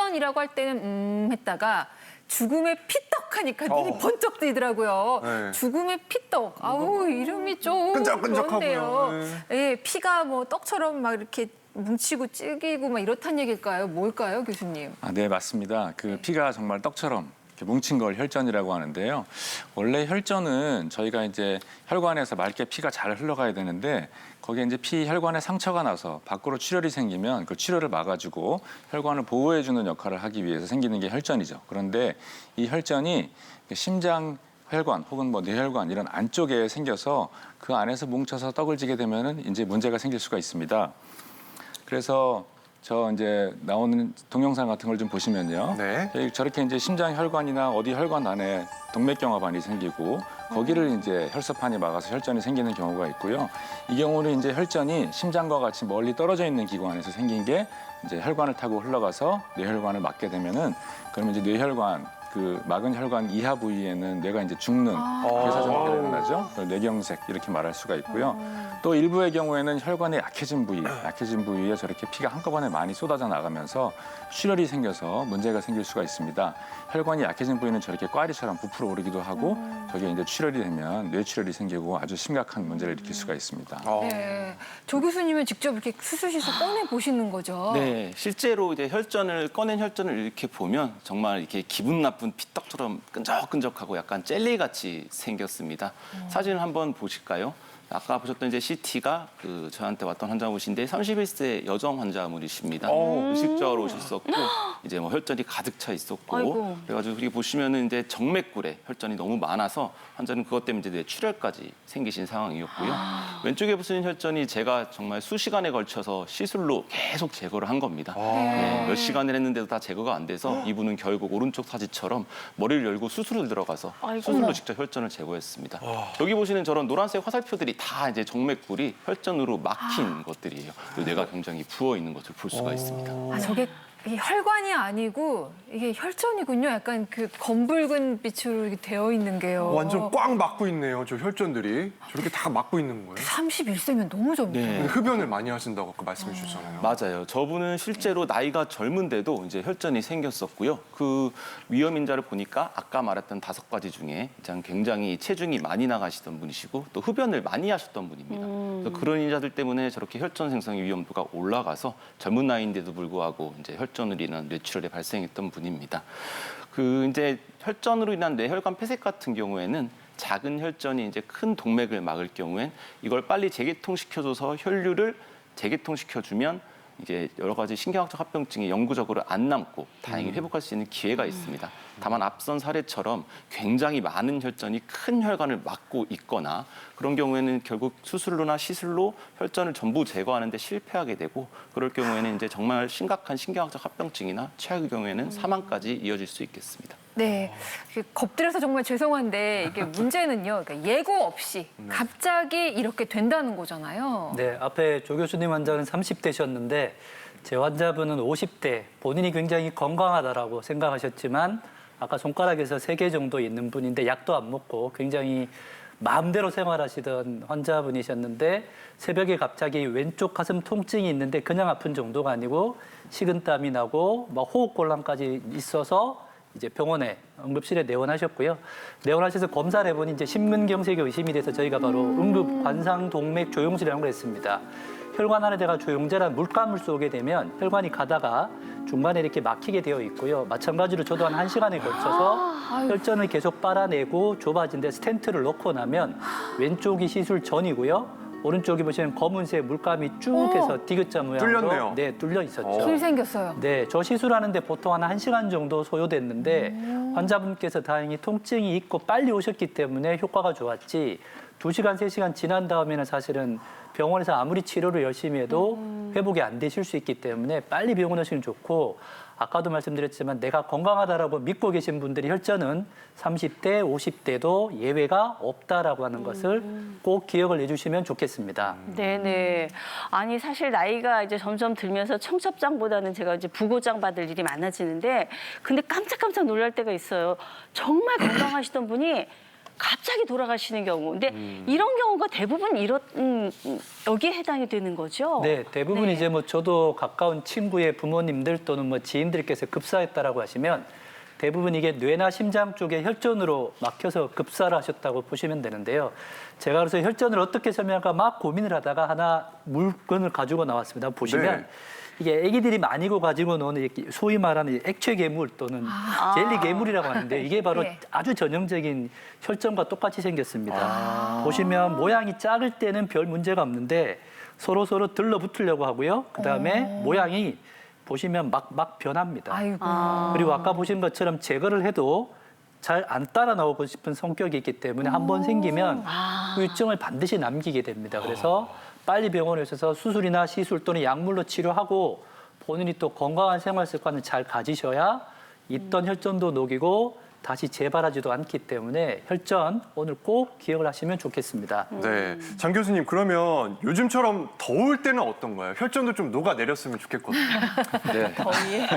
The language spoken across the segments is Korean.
혈전이라고 할 때는 했다가 죽음의 피떡 하니까 눈이 번쩍 뜨이더라고요. 네. 죽음의 피떡. 아우 이름이 좀 끈적끈적하고요. 그런데요. 예, 피가 뭐 떡처럼 막 이렇게 뭉치고 찌기고 막 이렇단 얘기일까요? 뭘까요, 교수님? 네, 맞습니다. 그 피가 정말 떡처럼 이렇게 뭉친 걸 혈전이라고 하는데요. 원래 혈전은 저희가 이제 혈관에서 맑게 피가 잘 흘러가야 되는데 거기에 이제 혈관에 상처가 나서 밖으로 출혈이 생기면 그 출혈을 막아주고 혈관을 보호해주는 역할을 하기 위해서 생기는 게 혈전이죠. 그런데 이 혈전이 심장 혈관 혹은 뭐 뇌혈관 이런 안쪽에 생겨서 그 안에서 뭉쳐서 떡을 지게 되면은 이제 문제가 생길 수가 있습니다. 그래서 저 이제 나오는 동영상 같은 걸 좀 보시면요. 네. 저렇게 이제 심장 혈관이나 어디 혈관 안에 동맥경화반이 생기고 거기를 이제 혈소판이 막아서 혈전이 생기는 경우가 있고요. 이 경우는 이제 혈전이 심장과 같이 멀리 떨어져 있는 기관에서 생긴 게 이제 혈관을 타고 흘러가서 뇌혈관을 막게 되면은 그러면 이제 뇌혈관 그 막은 혈관 이하 부위에는 뇌가 이제 죽는 괴사전이 일어나죠. 뇌경색 이렇게 말할 수가 있고요. 또 일부의 경우에는 혈관이 약해진 부위에 저렇게 피가 한꺼번에 많이 쏟아져 나가면서 출혈이 생겨서 문제가 생길 수가 있습니다. 혈관이 약해진 부위는 저렇게 꽈리처럼 부풀어 오르기도 하고 저게 이제 출혈이 되면 뇌출혈이 생기고 아주 심각한 문제를 일으킬 수가 있습니다. 네. 조 교수님은 직접 이렇게 수술실에서 꺼내 보시는 거죠? 네, 실제로 이제 꺼낸 혈전을 이렇게 보면 정말 이렇게 기분 나쁜 피떡처럼 끈적끈적하고 약간 젤리같이 생겼습니다. 사진을 한번 보실까요? 아까 보셨던 이제 CT가 그 저한테 왔던 환자분이신데 31세 여성 환자분이십니다. 의식적으로 오셨었고 이제 뭐 혈전이 가득 차 있었고 아이고. 그래가지고 여기 보시면은 이제 정맥골에 혈전이 너무 많아서 환자는 그것 때문에 이제 뇌출혈까지 생기신 상황이었고요. 왼쪽에 보시는 혈전이 제가 정말 수시간에 걸쳐서 시술로 계속 제거를 한 겁니다. 네, 몇 시간을 했는데도 다 제거가 안 돼서 이분은 결국 오른쪽 사진처럼 머리를 열고 수술을 들어가서 수술로 직접 혈전을 제거했습니다. 여기 보시는 저런 노란색 화살표들이 다 이제 정맥골이 혈전으로 막힌 것들이에요. 뇌가 굉장히 부어 있는 것을 볼 수가 있습니다. 아, 저게 이게 혈관이 아니고 이게 혈전이군요. 약간 그 검붉은 빛으로 이렇게 되어 있는 게요. 완전 꽉 막고 있네요. 저 혈전들이. 저렇게 다 막고 있는 거예요. 31세면 너무 젊다. 네. 흡연을 많이 하신다고 아까 말씀해 주셨잖아요. 맞아요. 저분은 실제로 나이가 젊은데도 이제 혈전이 생겼었고요. 그 위험 인자를 보니까 아까 말했던 5가지 중에 굉장히 체중이 많이 나가시던 분이시고 또 흡연을 많이 하셨던 분입니다. 그래서 그런 인자들 때문에 저렇게 혈전 생성의 위험도가 올라가서 젊은 나이인데도 불구하고 이제 혈전으로 인한 뇌출혈이 발생했던 분입니다. 그 이제 혈전으로 인한 뇌혈관 폐색 같은 경우에는 작은 혈전이 이제 큰 동맥을 막을 경우엔 이걸 빨리 재개통시켜줘서 혈류를 재개통시켜주면 이제 여러 가지 신경학적 합병증이 영구적으로 안 남고 다행히 회복할 수 있는 기회가 있습니다. 다만 앞선 사례처럼 굉장히 많은 혈전이 큰 혈관을 막고 있거나 그런 경우에는 결국 수술로나 시술로 혈전을 전부 제거하는 데 실패하게 되고 그럴 경우에는 이제 정말 심각한 신경학적 합병증이나 최악의 경우에는 사망까지 이어질 수 있겠습니다. 네, 겁들여서 정말 죄송한데 이게 문제는요. 그러니까 예고 없이 갑자기 이렇게 된다는 거잖아요. 네, 앞에 조 교수님 환자는 30대셨는데 제 환자분은 50대, 본인이 굉장히 건강하다라고 생각하셨지만 아까 손가락에서 3개 정도 있는 분인데 약도 안 먹고 굉장히 마음대로 생활하시던 환자분이셨는데 새벽에 갑자기 왼쪽 가슴 통증이 있는데 그냥 아픈 정도가 아니고 식은땀이 나고 막 호흡곤란까지 있어서 이제 병원에 응급실에 내원하셨고요. 내원하셔서 검사를 해보니 이제 심근경색이 의심이 돼서 저희가 바로 응급 관상동맥 조영술이라는 걸 했습니다. 혈관 안에다가 조영제란 물감을 쏘게 되면 혈관이 가다가 중간에 이렇게 막히게 되어 있고요. 마찬가지로 저도 한 1시간에 걸쳐서 혈전을 계속 빨아내고 좁아진 데 스텐트를 넣고 나면 왼쪽이 시술 전이고요. 오른쪽에 보시면 검은색 물감이 쭉 해서 디귿자 모양으로 뚫렸네요. 네, 뚫려 있었죠. 길 생겼어요. 네, 저 시술하는데 보통 한 1시간 정도 소요됐는데 환자분께서 다행히 통증이 있고 빨리 오셨기 때문에 효과가 좋았지 2시간, 3시간 지난 다음에는 사실은 병원에서 아무리 치료를 열심히 해도 회복이 안 되실 수 있기 때문에 빨리 병원 오시면 좋고 아까도 말씀드렸지만 내가 건강하다라고 믿고 계신 분들이 혈전은 30대, 50대도 예외가 없다라고 하는 것을 꼭 기억을 해주시면 좋겠습니다. 네네. 아니 사실 나이가 이제 점점 들면서 청첩장보다는 제가 이제 부고장 받을 일이 많아지는데 근데 깜짝깜짝 놀랄 때가 있어요. 정말 건강하시던 분이 갑자기 돌아가시는 경우. 근데 이런 경우가 대부분 여기에 해당이 되는 거죠? 네, 대부분 네. 이제 뭐 저도 가까운 친구의 부모님들 또는 뭐 지인들께서 급사했다라고 하시면 대부분 이게 뇌나 심장 쪽에 혈전으로 막혀서 급사를 하셨다고 보시면 되는데요. 제가 그래서 혈전을 어떻게 설명할까 막 고민을 하다가 하나 물건을 가지고 나왔습니다. 보시면 네. 이게 애기들이 많이 가지고 노는 이렇게 소위 말하는 액체 괴물 또는 젤리 괴물이라고 하는데 이게 바로 네. 아주 전형적인 혈전과 똑같이 생겼습니다. 보시면 모양이 작을 때는 별 문제가 없는데 서로 들러붙으려고 하고요. 그다음에 모양이 보시면 막 변합니다. 아이고. 그리고 아까 보신 것처럼 제거를 해도 잘 안 따라 나오고 싶은 성격이 있기 때문에 한 번 생기면 후유증을 반드시 남기게 됩니다. 그래서 빨리 병원에 오셔서 수술이나 시술 또는 약물로 치료하고 본인이 또 건강한 생활 습관을 잘 가지셔야 있던 혈전도 녹이고 다시 재발하지도 않기 때문에 혈전 오늘 꼭 기억을 하시면 좋겠습니다. 네. 장 교수님, 그러면 요즘처럼 더울 때는 어떤가요? 혈전도 좀 녹아내렸으면 좋겠거든요. 네.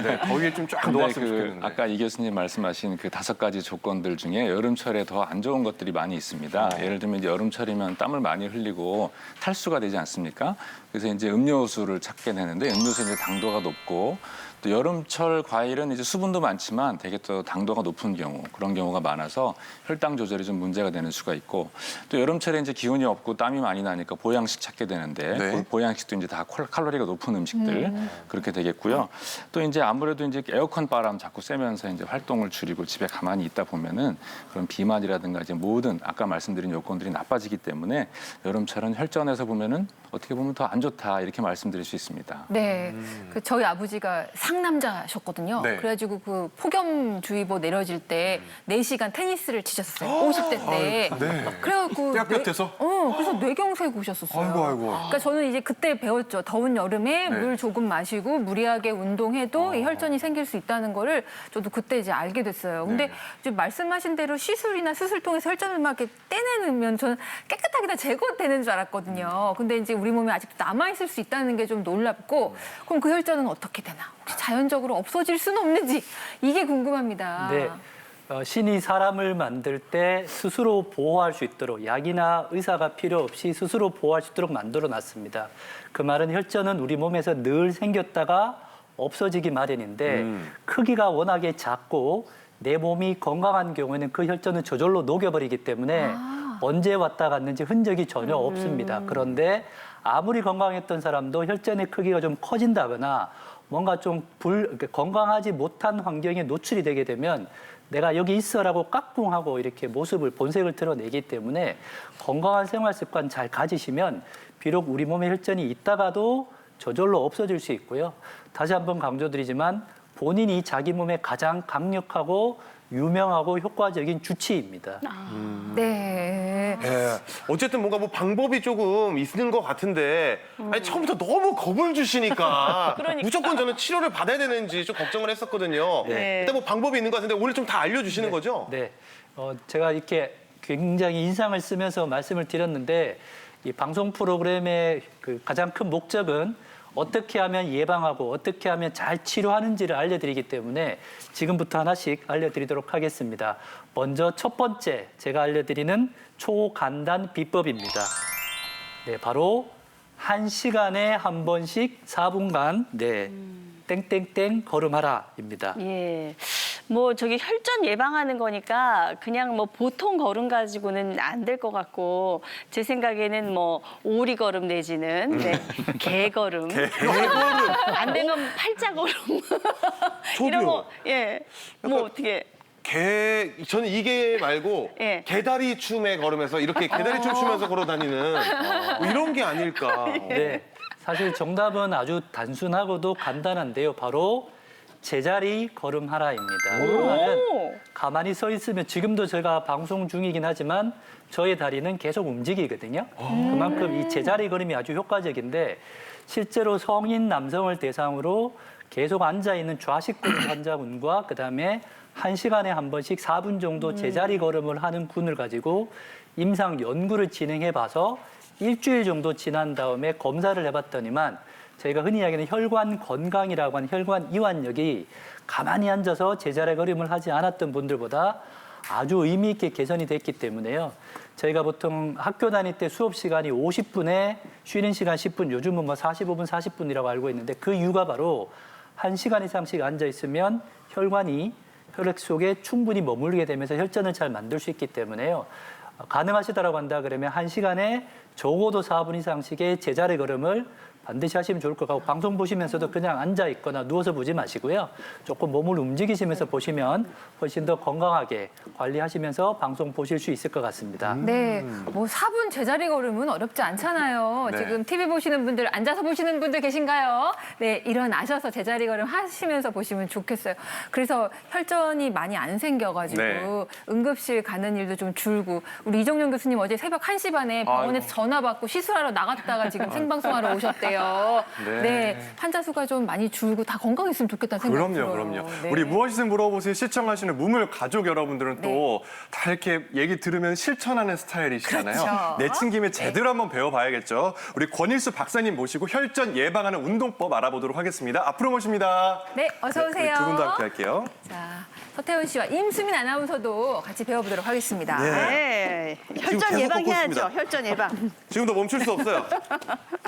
네, 더위에 좀 쫙 녹았으면 좋겠는데. 아까 이 교수님 말씀하신 그 5가지 조건들 중에 여름철에 더 안 좋은 것들이 많이 있습니다. 예를 들면 이제 여름철이면 땀을 많이 흘리고 탈수가 되지 않습니까? 그래서 이제 음료수를 찾게 되는데 음료수 이제 당도가 높고 또 여름철 과일은 이제 수분도 많지만 되게 또 당도가 높은 경우 그런 경우가 많아서 혈당 조절이 좀 문제가 되는 수가 있고 또 여름철에 이제 기운이 없고 땀이 많이 나니까 보양식 찾게 되는데 네. 그 보양식도 이제 다 칼로리가 높은 음식들 그렇게 되겠고요. 또 이제 아무래도 이제 에어컨 바람 자꾸 쐬면서 이제 활동을 줄이고 집에 가만히 있다 보면은 그런 비만이라든가 이제 모든 아까 말씀드린 요건들이 나빠지기 때문에 여름철은 혈전에서 보면은 어떻게 보면 더 안 좋다 이렇게 말씀드릴 수 있습니다. 네, 그 저희 아버지가 상남자셨거든요. 네. 그래가지고 그 폭염주의보 내려질 때 4시간 테니스를 치셨어요. 50대 때. 네. 그래갖고 떼학 곁에서? 그래서 뇌경색 오셨었어요. 아이고. 그러니까 저는 이제 그때 배웠죠. 더운 여름에 네. 물 조금 마시고 무리하게 운동해도 이 혈전이 생길 수 있다는 거를 저도 그때 이제 알게 됐어요. 근데 네. 지금 말씀하신 대로 시술이나 수술 통해서 혈전을 막 이렇게 떼내면 저는 깨끗하게 다 제거되는 줄 알았거든요. 근데 이제 우리 몸에 아직도 남아있을 수 있다는 게 좀 놀랍고 그럼 그 혈전은 어떻게 되나? 혹시 자연적으로 없어질 수는 없는지 이게 궁금합니다. 네. 신이 사람을 만들 때 스스로 보호할 수 있도록 약이나 의사가 필요 없이 스스로 보호할 수 있도록 만들어 놨습니다. 그 말은 혈전은 우리 몸에서 늘 생겼다가 없어지기 마련인데 크기가 워낙에 작고 내 몸이 건강한 경우에는 그 혈전은 저절로 녹여버리기 때문에 언제 왔다 갔는지 흔적이 전혀 없습니다. 그런데 아무리 건강했던 사람도 혈전의 크기가 좀 커진다거나 뭔가 좀 건강하지 못한 환경에 노출이 되게 되면 내가 여기 있어라고 깍꿍하고 이렇게 본색을 드러내기 때문에 건강한 생활 습관 잘 가지시면 비록 우리 몸에 혈전이 있다가도 저절로 없어질 수 있고요. 다시 한번 강조드리지만 본인이 자기 몸에 가장 강력하고 유명하고 효과적인 주치입니다. 네. 예. 어쨌든 뭔가 뭐 방법이 조금 있는 것 같은데 아니 처음부터 너무 겁을 주시니까 무조건 저는 치료를 받아야 되는지 좀 걱정을 했었거든요. 네. 근데 뭐 방법이 있는 것 같은데 오늘 좀 다 알려주시는 거죠? 네, 제가 이렇게 굉장히 인상을 쓰면서 말씀을 드렸는데 이 방송 프로그램의 그 가장 큰 목적은 어떻게 하면 예방하고 어떻게 하면 잘 치료하는지를 알려드리기 때문에 지금부터 하나씩 알려드리도록 하겠습니다. 먼저 첫 번째 제가 알려드리는 초간단 비법입니다. 네, 바로 1시간에 한 번씩 4분간 땡땡땡 걸음하라입니다. 예. 뭐 저기 혈전 예방하는 거니까 그냥 뭐 보통 걸음 가지고는 안 될 것 같고 제 생각에는 뭐 오리 걸음 내지는 개걸음. 안 되면 팔자 걸음. 이런 거 뭐 어떻게 저는 이게 말고 예. 개다리 춤에 걸으면서 이렇게 개다리 춤 추면서 걸어 다니는 뭐 이런 게 아닐까. 네, 사실 정답은 아주 단순하고도 간단한데요. 바로 제자리 걸음하라입니다. 그 말은 가만히 서 있으면 지금도 제가 방송 중이긴 하지만 저의 다리는 계속 움직이거든요. 그만큼 이 제자리 걸음이 아주 효과적인데 실제로 성인 남성을 대상으로 계속 앉아있는 좌식근 환자분과 그다음에 1시간에 한 번씩 4분 정도 제자리 걸음을 하는 분을 가지고 임상 연구를 진행해 봐서 일주일 정도 지난 다음에 검사를 해봤더니만 저희가 흔히 이야기하는 혈관 건강이라고 하는 혈관 이완력이 가만히 앉아서 제자리 걸음을 하지 않았던 분들보다 아주 의미 있게 개선이 됐기 때문에요. 저희가 보통 학교 다닐 때 수업 시간이 50분에 쉬는 시간 10분, 요즘은 뭐 45분, 40분이라고 알고 있는데 그 이유가 바로 1시간 이상씩 앉아 있으면 혈관이 혈액 속에 충분히 머물게 되면서 혈전을 잘 만들 수 있기 때문에요. 가능하시다라고 한다 그러면 1시간에 적어도 4분 이상씩의 제자리 걸음을 반드시 하시면 좋을 것 같고 방송 보시면서도 그냥 앉아 있거나 누워서 보지 마시고요. 조금 몸을 움직이시면서 보시면 훨씬 더 건강하게 관리하시면서 방송 보실 수 있을 것 같습니다. 네, 뭐 4분 제자리 걸음은 어렵지 않잖아요. 네. 지금 TV 보시는 분들, 앉아서 보시는 분들 계신가요? 네, 일어나셔서 제자리 걸음 하시면서 보시면 좋겠어요. 그래서 혈전이 많이 안 생겨가지고 네. 응급실 가는 일도 좀 줄고 우리 이정용 교수님 어제 새벽 1시 반에 병원에서 전화 받고 시술하러 나갔다가 지금 생방송하러 오셨대요. 네. 네, 환자 수가 좀 많이 줄고 다 건강했으면 좋겠다는 생각이 들어요. 그럼요. 네. 우리 무엇이든 물어보세요 시청하시는 무물 가족 여러분들은 네. 또 다 이렇게 얘기 들으면 실천하는 스타일이시잖아요. 그렇죠. 내친 김에 제대로 한번 배워봐야겠죠. 우리 권일수 박사님 모시고 혈전 예방하는 운동법 알아보도록 하겠습니다. 앞으로 모십니다. 네, 어서 오세요. 두 분 다 함께 할게요. 자, 서태훈 씨와 임수민 아나운서도 같이 배워보도록 하겠습니다. 네. 네, 지금 혈전 계속 예방해야죠. 걷고 있습니다. 혈전 예방. 지금도 멈출 수 없어요.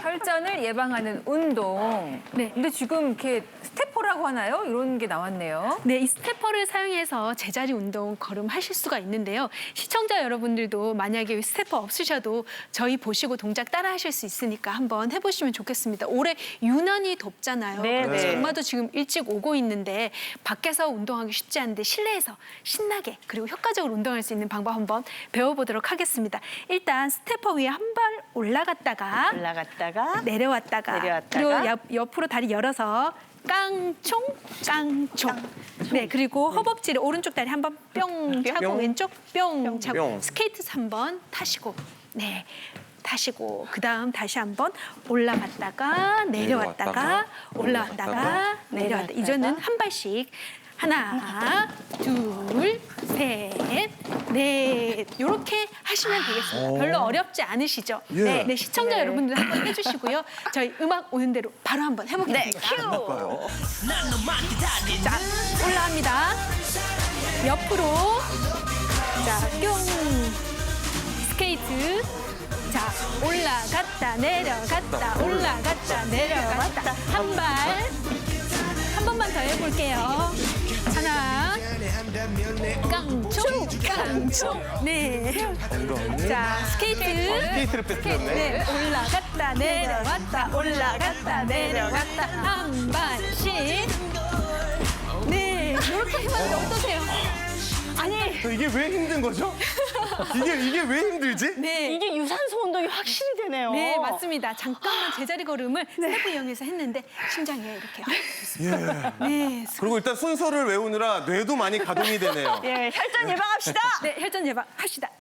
혈전을 예방하는 운동. 네. 근데 지금 이렇게 스테퍼라고 하나요? 이런 게 나왔네요. 네, 이 스테퍼를 사용해서 제자리 운동 걸음하실 수가 있는데요. 시청자 여러분들도 만약에 이 스테퍼 없으셔도 저희 보시고 동작 따라하실 수 있으니까 한번 해보시면 좋겠습니다. 올해 유난히 덥잖아요. 네, 그런데 네. 장마도 지금 일찍 오고 있는데 밖에서 운동하기 쉽지 않은데 실내에서 신나게 그리고 효과적으로 운동할 수 있는 방법 한번 배워보도록 하겠습니다. 일단 스테퍼 위에 한 발 올라갔다가 내려왔다가 내려왔다가. 그리고 옆으로 다리 열어서 깡총 깡총 네 그리고 허벅지를 오른쪽 다리 한번 뿅 차고 왼쪽 뿅 차고 뿅. 스케이트 3번 타시고 네 타시고 그다음 다시 한번 올라갔다가 내려왔다가 올라왔다가 내려왔다 이제는 한 발씩 하나 둘 셋 넷 이렇게 하시면 되겠습니다. 별로 어렵지 않으시죠? 예. 네 시청자 여러분들 한번 해주시고요. 저희 음악 오는 대로 바로 한번 해보겠습니다. 자, 올라갑니다. 옆으로. 자, 뿅. 스케이트. 자, 올라갔다, 내려갔다, 올라갔다, 내려갔다. 한 발. 한 번만 더 해볼게요. 하나. 깡총, 깡총. 네. 자, 스케이트. 스케이트를 뺏겼네. 네, 올라갔다 내려왔다 올라갔다 내려왔다 한 발씩 네 이렇게 해봤는데 어떠세요? 아니 이게 왜 힘든 거죠? 이게 왜 힘들지? 네. 이게 유산소 운동이 확실히 되네요. 네 맞습니다. 잠깐만 제자리 걸음을 스텝 이용해서 했는데 심장이 이렇게 네, 그리고 일단 순서를 외우느라 뇌도 많이 가동이 되네요. 예, 혈전 예방합시다. 네 혈전 예방 합시다.